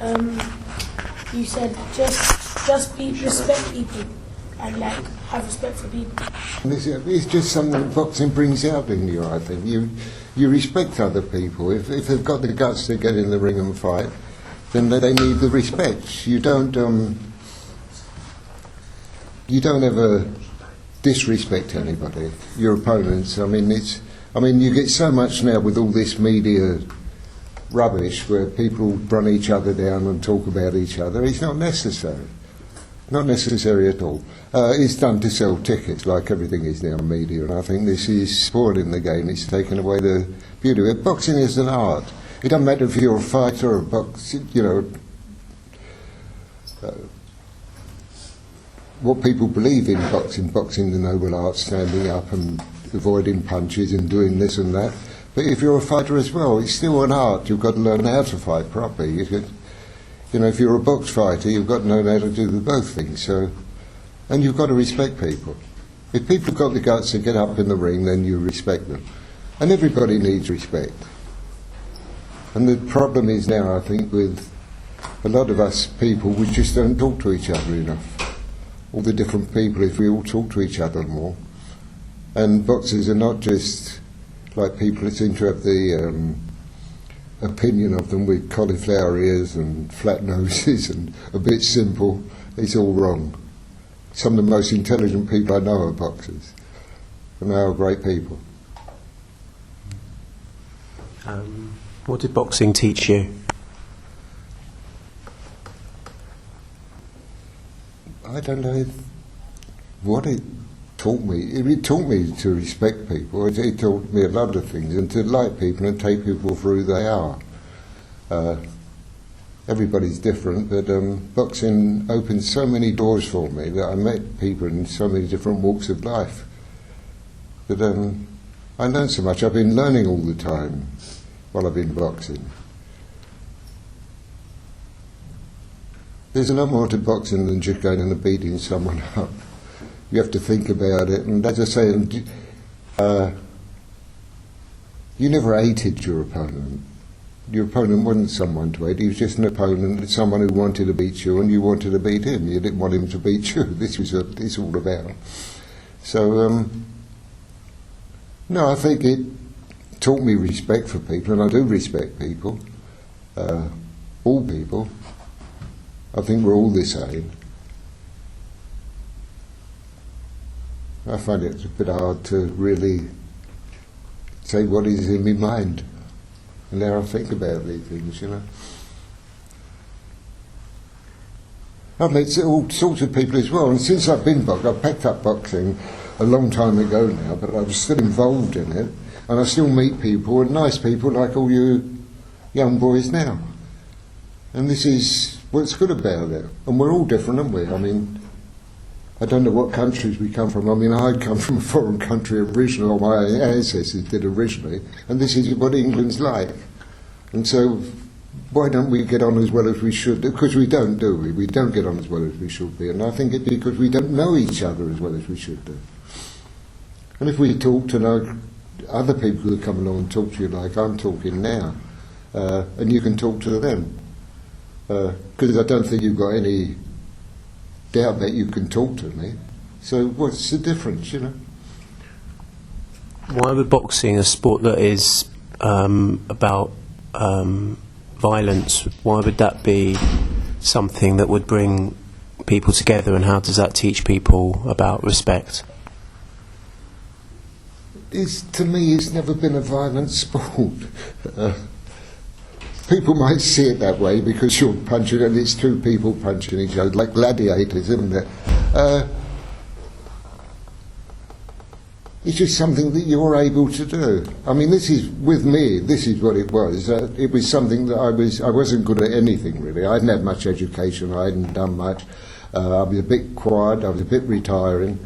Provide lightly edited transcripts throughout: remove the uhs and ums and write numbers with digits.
You said just respect people and have respect for people. It's just something that boxing brings out in you, I think. You respect other people. If they've got the guts to get in the ring and fight, then they need the respect. You don't ever disrespect anybody, your opponents. I mean, you get so much now with all this media rubbish where people run each other down and talk about each other. It's not necessary. Not necessary at all. It's done to sell tickets, like everything is now in media, and I think this is spoiling the game. It's taken away the beauty of it. Boxing is an art. It doesn't matter if you're a fighter or a boxer, what people believe in boxing the noble art, standing up and avoiding punches and doing this and that. But if you're a fighter as well, it's still an art. You've got to learn how to fight properly. If you're a box fighter, you've got to know how to do both things. And you've got to respect people. If people have got the guts to get up in the ring, then you respect them. And everybody needs respect. And the problem is now, I think, with a lot of us people, we just don't talk to each other enough. All the different people, if we all talk to each other more. And boxers are not just like people that seem to have the opinion of them with cauliflower ears and flat noses and a bit simple. It's all wrong. Some of the most intelligent people I know are boxers, and they are great people. What did boxing teach you? I don't know what it taught me. It taught me to respect people. It taught me a lot of things, and to like people and take people for who they are. Everybody's different, but boxing opened so many doors for me that I met people in so many different walks of life. That I learned so much. I've been learning all the time while I've been boxing. There's a lot more to boxing than just going and beating someone up. You have to think about it, and as I say, you never hated your opponent. Your opponent wasn't someone to hate. He was just an opponent, someone who wanted to beat you, and you wanted to beat him. You didn't want him to beat you. This was what it's all about. So, no, I think it taught me respect for people, and I do respect people, all people. I think we're all the same. I find it a bit hard to really say what is in my mind and how I think about these things, I've met all sorts of people as well, and since I've been boxing, I've packed up boxing a long time ago now, but I was still involved in it, and I still meet people, and nice people like all you young boys now. And this is what's good about it. And we're all different, aren't we? I mean, I don't know what countries we come from. I mean, I come from a foreign country originally, or my ancestors did originally, and this is what England's like. And so why don't we get on as well as we should? Because we don't, do we? We don't get on as well as we should be. And I think it's because we don't know each other as well as we should do. And if we talk to other people who come along and talk to you like I'm talking now, and you can talk to them, because I don't think you've got any doubt that you can talk to me. So what's the difference, Why would boxing, a sport that is about violence, why would that be something that would bring people together, and how does that teach people about respect? To me, it's never been a violent sport. People might see it that way because you're punching, and it's two people punching each other, like gladiators, isn't it? It's just something that you're able to do. I mean, this is what it was. It was something that I wasn't good at anything, really. I hadn't had much education, I hadn't done much. I was a bit quiet, I was a bit retiring.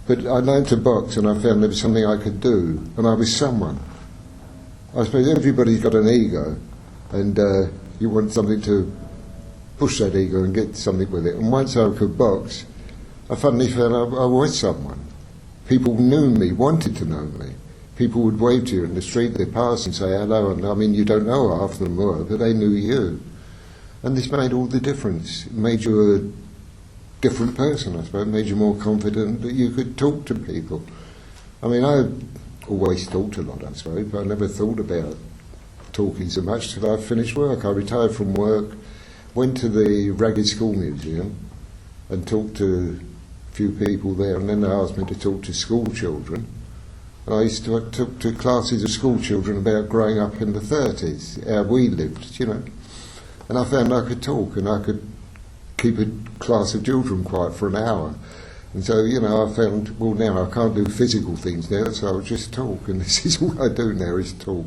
But I learned to box, and I found there was something I could do, and I was someone. I suppose everybody's got an ego, and you want something to push that ego and get something with it. And once I could box, I suddenly found I was someone. People knew me, wanted to know me. People would wave to you in the street, they'd pass and say hello, and I mean, you don't know half of them were, but they knew you. And this made all the difference. It made you a different person, I suppose. It made you more confident that you could talk to people. I mean, I always talked a lot, I suppose, but I never thought about talking so much till I finished work. I retired from work, went to the Ragged School Museum and talked to a few people there, and then they asked me to talk to school children. And I used to talk to classes of school children about growing up in the 30s, how we lived, you know. And I found I could talk, and I could keep a class of children quiet for an hour. And so, you know, I found, well, now I can't do physical things now, so I'll just talk, and this is all I do now, is talk.